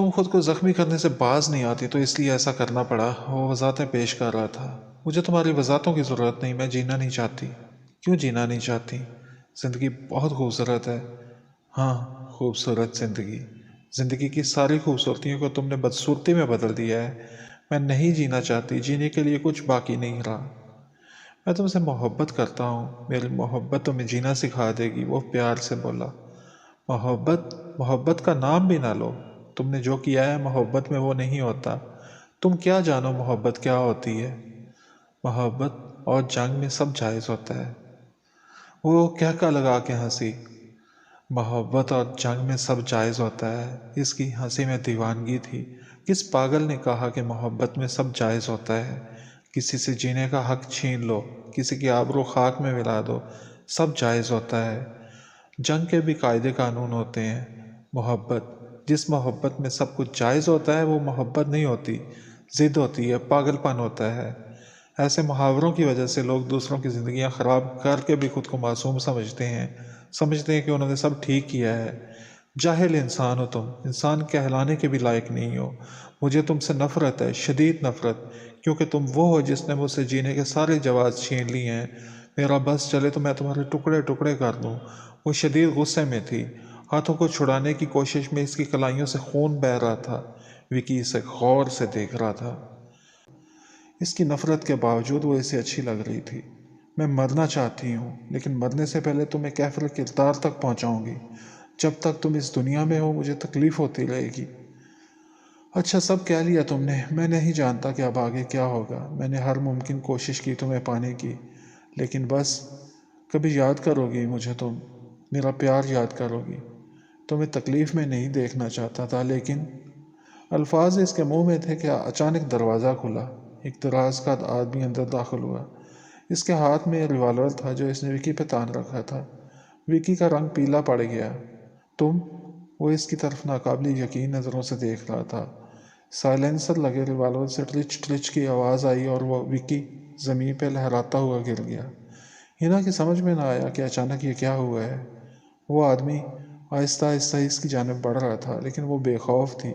تم خود کو زخمی کرنے سے باز نہیں آتی تو اس لیے ایسا کرنا پڑا، وہ وضاحتیں پیش کر رہا تھا۔ مجھے تمہاری وضاحتوں کی ضرورت نہیں، میں جینا نہیں چاہتی۔ کیوں جینا نہیں چاہتی؟ زندگی بہت خوبصورت ہے۔ ہاں، خوبصورت زندگی۔ زندگی کی ساری خوبصورتیوں کو تم نے بدصورتی میں بدل دیا ہے۔ میں نہیں جینا چاہتی، جینے کے لیے کچھ باقی نہیں رہا۔ میں تم سے محبت کرتا ہوں، میری محبت تمہیں جینا سکھا دے گی، وہ پیار سے بولا۔ محبت کا نام بھی نہ لو، تم نے جو کیا ہے محبت میں وہ نہیں ہوتا۔ تم کیا جانو محبت کیا ہوتی ہے؟ محبت اور جنگ میں سب جائز ہوتا ہے۔ وہ کہہ لگا کے ہنسی۔ محبت اور جنگ میں سب جائز ہوتا ہے، اس کی ہنسی میں دیوانگی تھی۔ کس پاگل نے کہا کہ محبت میں سب جائز ہوتا ہے؟ کسی سے جینے کا حق چھین لو، کسی کی آبرو خاک میں ملا دو، سب جائز ہوتا ہے۔ جنگ کے بھی قاعدے قانون ہوتے ہیں۔ جس محبت میں سب کچھ جائز ہوتا ہے وہ محبت نہیں ہوتی، ضد ہوتی ہے، پاگل پن ہوتا ہے۔ ایسے محاوروں کی وجہ سے لوگ دوسروں کی زندگیاں خراب کر کے بھی خود کو معصوم سمجھتے ہیں کہ انہوں نے سب ٹھیک کیا ہے۔ جاہل انسان ہو تم، انسان کہلانے کے بھی لائق نہیں ہو۔ مجھے تم سے نفرت ہے، شدید نفرت، کیونکہ تم وہ ہو جس نے مجھ سے جینے کے سارے جواز چھین لی ہیں۔ میرا بس چلے تو میں تمہارے ٹکڑے ٹکڑے کر دوں۔ وہ شدید غصے میں تھی، ہاتھوں کو چھڑانے کی کوشش میں اس کی کلائیوں سے خون بہہ رہا تھا۔ وکی اسے غور سے دیکھ رہا تھا۔ اس کی نفرت کے باوجود وہ اسے اچھی لگ رہی تھی۔ میں مرنا چاہتی ہوں، لیکن مرنے سے پہلے تمہیں کیفر کردار تک پہنچاؤں گی۔ جب تک تم اس دنیا میں ہو مجھے تکلیف ہوتی رہے گی۔ اچھا، سب کہہ لیا تم نے، میں نہیں جانتا کہ اب آگے کیا ہوگا۔ میں نے ہر ممکن کوشش کی تمہیں پانے کی، لیکن بس کبھی یاد کرو گی مجھے، تم میرا پیار یاد کرو گی۔ تمہیں تکلیف میں نہیں دیکھنا چاہتا تھا، لیکن الفاظ اس کے منہ میں تھے کہ اچانک دروازہ کھلا۔ ایک دراز قد آدمی اندر داخل ہوا۔ اس کے ہاتھ میں ریوالور تھا جو اس نے وکی پہ تان رکھا تھا۔ وکی کا رنگ پیلا پڑ گیا۔ تم؟ وہ اس کی طرف ناقابل یقین نظروں سے دیکھ رہا تھا۔ سائلنسر لگے ریوالور سے ٹرچ ٹرچ کی آواز آئی اور وہ وکی زمین پہ لہراتا ہوا گر گیا۔ ہنا کی سمجھ میں نہ آیا کہ اچانک یہ کیا ہوا ہے۔ وہ آدمی آہستہ آہستہ اس کی جانب بڑھ رہا تھا، لیکن وہ بے خوف تھی۔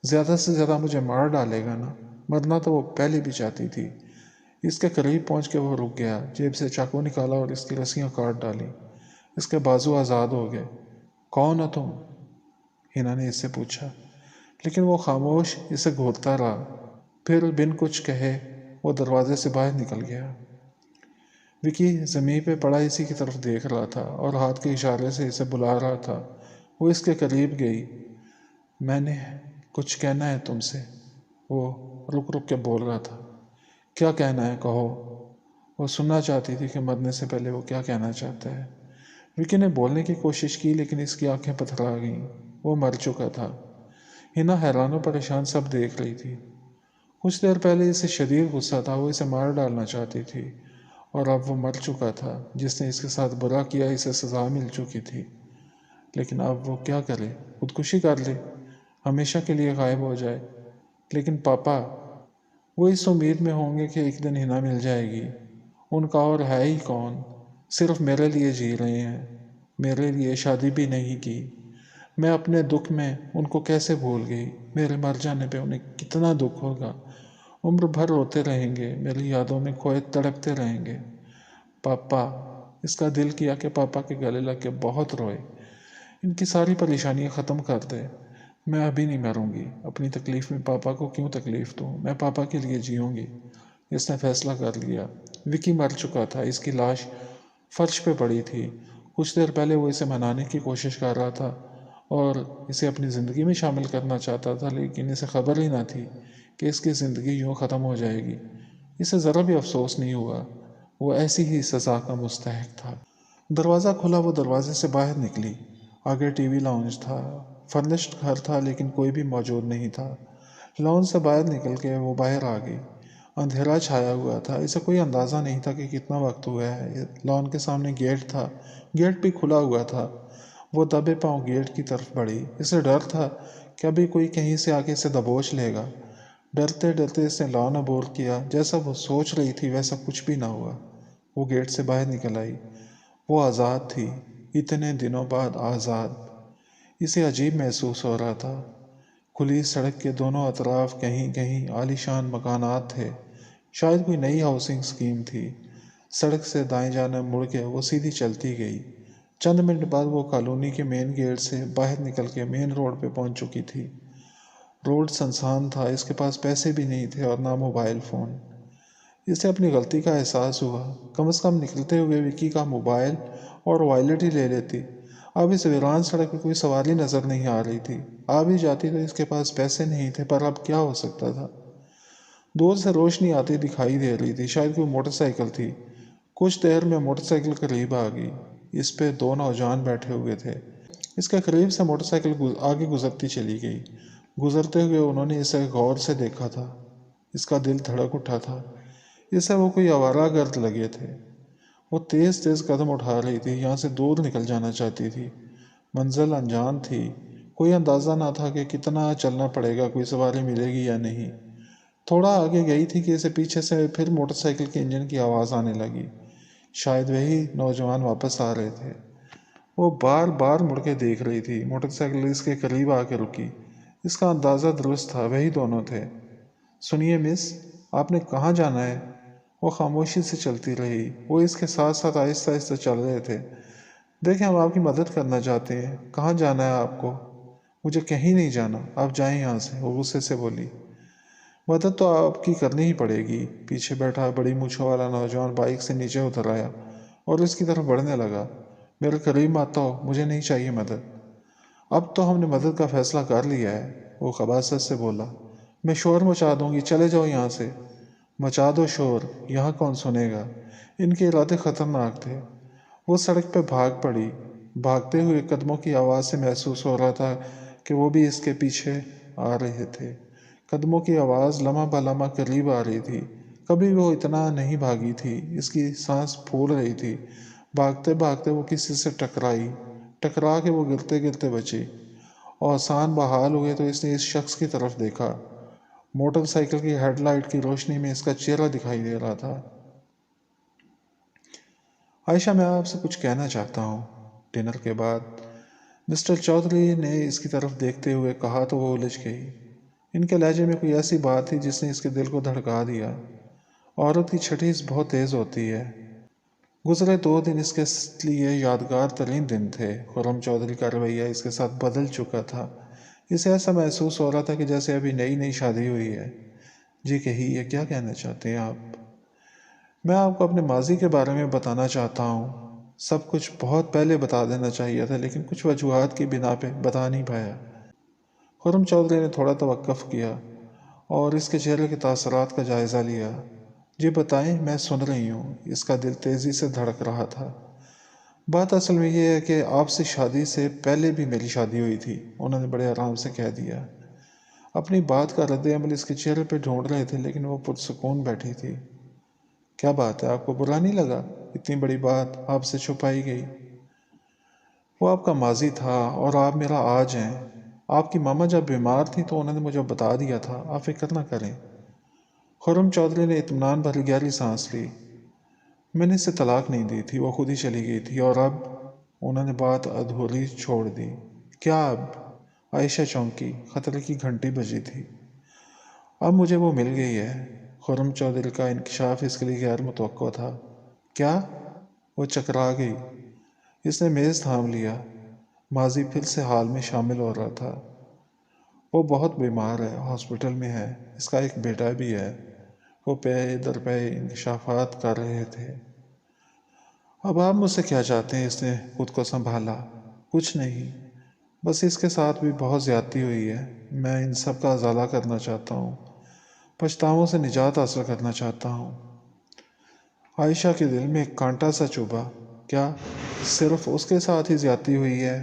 زیادہ سے زیادہ مجھے مار ڈالے گا نا؟ مرنا تو وہ پہلے بھی چاہتی تھی۔ اس کے قریب پہنچ کے وہ رک گیا، جیب سے چاقو نکالا اور اس کی رسیاں کاٹ ڈالی۔ اس کے بازو آزاد ہو گئے۔ کون ہو تم؟ ہنا نے اس سے پوچھا، لیکن وہ خاموش اسے گھورتا رہا۔ پھر بن کچھ کہے وہ دروازے سے باہر نکل گیا۔ وکی زمین پہ پڑا اسی کی طرف دیکھ رہا تھا اور ہاتھ کے اشارے سے اسے بلا رہا تھا۔ وہ اس کے قریب گئی۔ میں نے کچھ کہنا ہے تم سے، وہ رک رک کے بول رہا تھا۔ کیا کہنا ہے، کہو۔ وہ سننا چاہتی تھی کہ مرنے سے پہلے وہ کیا کہنا چاہتا ہے۔ وکی نے بولنے کی کوشش کی، لیکن اس کی آنکھیں پتھرا گئیں۔ وہ مر چکا تھا۔ ہنا حیران و پریشان سب دیکھ رہی تھی۔ کچھ دیر پہلے اسے شدید غصہ تھا، وہ اسے مار ڈالنا چاہتی تھی، اور اب وہ مر چکا تھا۔ جس نے اس کے ساتھ برا کیا اسے سزا مل چکی تھی، لیکن اب وہ کیا کرے؟ خودکشی کر لے، ہمیشہ کے لیے غائب ہو جائے۔ لیکن پاپا، وہ اس امید میں ہوں گے کہ ایک دن ہنا مل جائے گی۔ ان کا اور ہے ہی کون؟ صرف میرے لیے جی رہے ہیں، میرے لیے شادی بھی نہیں کی۔ میں اپنے دکھ میں ان کو کیسے بھول گئی؟ میرے مر جانے پہ انہیں کتنا دکھ ہوگا۔ عمر بھر روتے رہیں گے، میری یادوں میں کھوئے تڑپتے رہیں گے۔ پاپا، اس کا دل کیا کہ پاپا کے گلے لگ کے بہت روئے۔ ان کی ساری پریشانیاں ختم کر دے۔ میں ابھی نہیں مروں گی، اپنی تکلیف میں پاپا کو کیوں تکلیف دوں؟ میں پاپا کے لیے جیوں گی۔ اس نے فیصلہ کر لیا۔ وکی مر چکا تھا، اس کی لاش فرش پہ پڑی تھی۔ کچھ دیر پہلے وہ اسے منانے کی کوشش کر رہا تھا اور اسے اپنی زندگی میں شامل کرنا چاہتا تھا، لیکن اسے خبر ہی نہ تھی کہ اس کی زندگی یوں ختم ہو جائے گی۔ اسے ذرا بھی افسوس نہیں ہوا، وہ ایسی ہی سزا کا مستحق تھا۔ دروازہ کھلا، وہ دروازے سے باہر نکلی۔ آگے ٹی وی لاؤنج تھا۔ فرنشڈ گھر تھا، لیکن کوئی بھی موجود نہیں تھا۔ لاؤنج سے باہر نکل کے وہ باہر آ گئی۔ اندھیرا چھایا ہوا تھا، اسے کوئی اندازہ نہیں تھا کہ کتنا وقت ہوا ہے۔ لان کے سامنے گیٹ تھا، گیٹ بھی کھلا ہوا تھا۔ وہ دبے پاؤں گیٹ کی طرف بڑھی۔ اسے ڈر تھا کہ ابھی کوئی کہیں سے آ کے اسے دبوچ لے گا۔ ڈرتے ڈرتے اس نے لان عبور کیا۔ جیسا وہ سوچ رہی تھی ویسا کچھ بھی نہ ہوا۔ وہ گیٹ سے باہر نکل آئی۔ وہ آزاد تھی، اتنے دنوں بعد آزاد۔ اسے عجیب محسوس ہو رہا تھا۔ کھلی سڑک کے دونوں اطراف کہیں کہیں عالیشان مکانات تھے، شاید کوئی نئی ہاؤسنگ اسکیم تھی۔ سڑک سے دائیں جانب مڑ کے وہ سیدھی چلتی گئی۔ چند منٹ بعد وہ کالونی کے مین گیٹ سے باہر نکل کے مین روڈ پہ پہنچ چکی تھی۔ روڈ سنسان تھا، اس کے پاس پیسے بھی نہیں تھے اور نہ موبائل فون۔ اسے اپنی غلطی کا احساس ہوا، کم از کم نکلتے ہوئے وکی کا موبائل اور وائلٹ ہی لے لیتی۔ اب اس ویران سڑک پہ کوئی سواری نظر نہیں آ رہی تھی، آ بھی جاتی تو اس کے پاس پیسے نہیں تھے، پر اب کیا ہو سکتا تھا؟ دور سے روشنی آتی دکھائی دے رہی تھی، شاید کوئی موٹر سائیکل تھی۔ کچھ دیر میں موٹر سائیکل قریب آ گئی، اس پہ دو نوجوان بیٹھے ہوئے تھے۔ اس کے قریب سے موٹر سائیکل آگے گزرتی چلی گئی۔ گزرتے ہوئے انہوں نے اسے غور سے دیکھا تھا، اس کا دل دھڑک اٹھا تھا، اسے وہ کوئی آوارہ گرد لگے تھے۔ وہ تیز تیز قدم اٹھا رہی تھی، یہاں سے دور نکل جانا چاہتی تھی۔ منزل انجان تھی، کوئی اندازہ نہ تھا کہ کتنا چلنا پڑے گا، کوئی سواری ملے گی یا نہیں۔ تھوڑا آگے گئی تھی کہ اسے پیچھے سے پھر موٹر سائیکل کے انجن کی آواز آنے لگی، شاید وہی نوجوان واپس آ رہے تھے۔ وہ بار بار مڑ کے دیکھ رہی تھی، موٹر سائیکل اس کے قریب آ کے رکی۔ اس کا اندازہ درست تھا، وہی دونوں تھے۔ سنیے مس، آپ نے کہاں جانا ہے؟ وہ خاموشی سے چلتی رہی، وہ اس کے ساتھ ساتھ آہستہ آہستہ چل رہے تھے۔ دیکھیں، ہم آپ کی مدد کرنا چاہتے ہیں، کہاں جانا ہے آپ کو؟ مجھے کہیں نہیں جانا، آپ جائیں یہاں سے، وہ غصے سے بولی۔ مدد تو آپ کی کرنی ہی پڑے گی۔ پیچھے بیٹھا بڑی مونچھوں والا نوجوان بائک سے نیچے اتر آیا اور اس کی طرف بڑھنے لگا۔ میرے قریب مت آؤ، مجھے نہیں چاہیے مدد۔ اب تو ہم نے مدد کا فیصلہ کر لیا ہے، وہ خباثت سے بولا۔ میں شور مچا دوں گی، چلے جاؤ یہاں سے۔ مچا دو شور، یہاں کون سنے گا؟ ان کے ارادے خطرناک تھے۔ وہ سڑک پہ بھاگ پڑی، بھاگتے ہوئے قدموں کی آواز سے محسوس ہو رہا تھا کہ وہ بھی اس کے پیچھے آ رہے تھے۔ قدموں کی آواز لمحہ بہ لمحہ قریب آ رہی تھی۔ کبھی وہ اتنا نہیں بھاگی تھی، اس کی سانس پھول رہی تھی۔ بھاگتے بھاگتے وہ کسی سے ٹکرا کے وہ گرتے گرتے بچی۔ اوسان بحال ہوئے تو اس نے اس شخص کی طرف دیکھا۔ موٹر سائیکل کی ہیڈ لائٹ کی روشنی میں اس کا چہرہ دکھائی دے رہا تھا۔ عائشہ، میں آپ سے کچھ کہنا چاہتا ہوں۔ ڈنر کے بعد مسٹر چودھری نے اس کی طرف دیکھتے ہوئے کہا تو وہ الجھ گئی۔ ان کے لہجے میں کوئی ایسی بات تھی جس نے اس کے دل کو دھڑکا دیا۔ عورت کی چھٹیس بہت تیز ہوتی ہے۔ گزرے 2 دن اس کے لیے یادگار ترین دن تھے۔ خرم چودھری کا رویہ اس کے ساتھ بدل چکا تھا۔ اسے ایسا محسوس ہو رہا تھا کہ جیسے ابھی نئی نئی شادی ہوئی ہے۔ جی کہیے، کیا کہنا چاہتے ہیں آپ؟ میں آپ کو اپنے ماضی کے بارے میں بتانا چاہتا ہوں۔ سب کچھ بہت پہلے بتا دینا چاہیے تھا، لیکن کچھ وجوہات کی بنا پہ بتا نہیں پایا۔ خرم چودھری نے تھوڑا توقف کیا اور اس کے چہرے کے تاثرات کا جائزہ لیا۔ جی بتائیں، میں سن رہی ہوں۔ اس کا دل تیزی سے دھڑک رہا تھا۔ بات اصل میں یہ ہے کہ آپ سے شادی سے پہلے بھی میری شادی ہوئی تھی، انہوں نے بڑے آرام سے کہہ دیا۔ اپنی بات کا رد عمل اس کے چہرے پہ ڈھونڈ رہے تھے، لیکن وہ پرسکون بیٹھی تھی۔ کیا بات ہے، آپ کو برا نہیں لگا؟ اتنی بڑی بات آپ سے چھپائی گئی۔ وہ آپ کا ماضی تھا اور آپ میرا آج ہیں۔ آپ کی ماما جب بیمار تھی تو انہوں نے مجھے بتا دیا تھا، آپ فکر نہ کریں۔ خرم چودھری نے اطمینان بھری گہری سانس لی۔ میں نے اسے طلاق نہیں دی تھی، وہ خود ہی چلی گئی تھی، اور اب انہوں نے بات ادھوری چھوڑ دی۔ کیا اب؟ عائشہ چونکی، خطرے کی گھنٹی بجی تھی۔ اب مجھے وہ مل گئی ہے۔ خرم چودھری کا انکشاف اس کے لیے غیر متوقع تھا۔ کیا؟ وہ چکرا گئی۔ اس نے میز تھام لیا۔ ماضی پھر سے حال میں شامل ہو رہا تھا۔ وہ بہت بیمار ہے، ہاسپٹل میں ہے، اس کا ایک بیٹا بھی ہے۔ وہ پے در پے انکشافات کر رہے تھے۔ اب آپ مجھ سے کیا چاہتے ہیں؟ اس نے خود کو سنبھالا۔ کچھ نہیں، بس اس کے ساتھ بھی بہت زیادتی ہوئی ہے۔ میں ان سب کا ازالہ کرنا چاہتا ہوں، پچھتاووں سے نجات حاصل کرنا چاہتا ہوں۔ عائشہ کے دل میں ایک کانٹا سا چبھا۔ کیا صرف اس کے ساتھ ہی زیادتی ہوئی ہے؟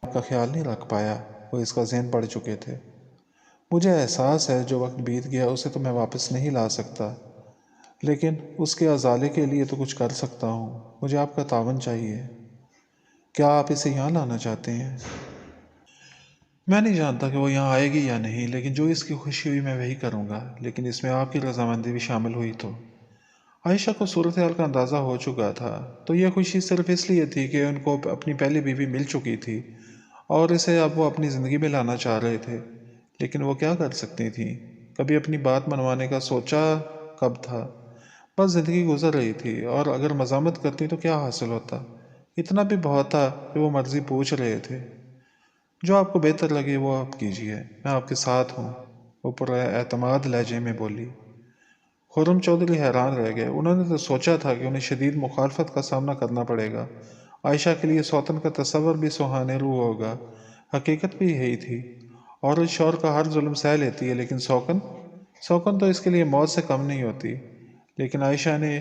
آپ کا خیال نہیں رکھ پایا، وہ اس کا ذہن پڑھ چکے تھے۔ مجھے احساس ہے جو وقت بیت گیا اسے تو میں واپس نہیں لا سکتا، لیکن اس کے ازالے کے لیے تو کچھ کر سکتا ہوں۔ مجھے آپ کا تعاون چاہیے۔ کیا آپ اسے یہاں لانا چاہتے ہیں؟ میں نہیں جانتا کہ وہ یہاں آئے گی یا نہیں، لیکن جو اس کی خوشی ہوئی میں وہی کروں گا، لیکن اس میں آپ کی رضامندی بھی شامل ہوئی تو۔ عائشہ کو صورتحال کا اندازہ ہو چکا تھا، تو یہ خوشی صرف اس لیے تھی کہ ان کو اپنی پہلی بیوی مل چکی تھی اور اسے اب وہ اپنی زندگی میں لانا چاہ رہے تھے، لیکن وہ کیا کر سکتی تھیں؟ کبھی اپنی بات منوانے کا سوچا کب تھا؟ بس زندگی گزر رہی تھی، اور اگر مزاحمت کرتی تو کیا حاصل ہوتا؟ اتنا بھی بہت تھا کہ وہ مرضی پوچھ رہے تھے۔ جو آپ کو بہتر لگے وہ آپ کیجیے، میں آپ کے ساتھ ہوں، وہ پر اعتماد لہجے میں بولی۔ خرم چودھری حیران رہ گئے۔ انہوں نے تو سوچا تھا کہ انہیں شدید مخالفت کا سامنا کرنا پڑے گا، عائشہ کے لیے سوتن کا تصور بھی سہانے روح ہوگا۔ حقیقت بھی یہی تھی۔ عورت شوہر کا ہر ظلم سہ لیتی ہے، لیکن سوکن تو اس کے لیے موت سے کم نہیں ہوتی۔ لیکن عائشہ نے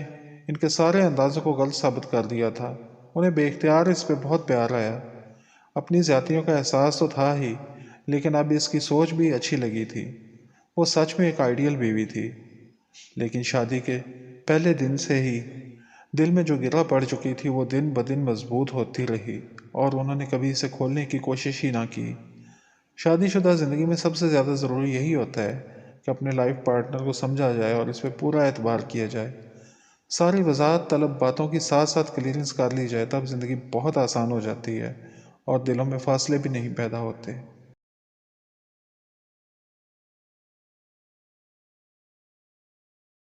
ان کے سارے اندازوں کو غلط ثابت کر دیا تھا۔ انہیں بے اختیار اس پہ بہت پیار آیا۔ اپنی زیادتیوں کا احساس تو تھا ہی، لیکن اب اس کی سوچ بھی اچھی لگی تھی۔ وہ سچ میں ایک آئیڈیل بیوی تھی۔ لیکن شادی کے پہلے دن سے ہی دل میں جو گرہ پڑ چکی تھی وہ دن بدن مضبوط ہوتی رہی، اور انہوں نے کبھی اسے کھولنے کی کوشش ہی نہ کی۔ شادی شدہ زندگی میں سب سے زیادہ ضروری یہی ہوتا ہے کہ اپنے لائف پارٹنر کو سمجھا جائے اور اس پہ پورا اعتبار کیا جائے۔ ساری وضاحت طلب باتوں کی ساتھ ساتھ کلیئرنس کر لی جائے، تب زندگی بہت آسان ہو جاتی ہے اور دلوں میں فاصلے بھی نہیں پیدا ہوتے۔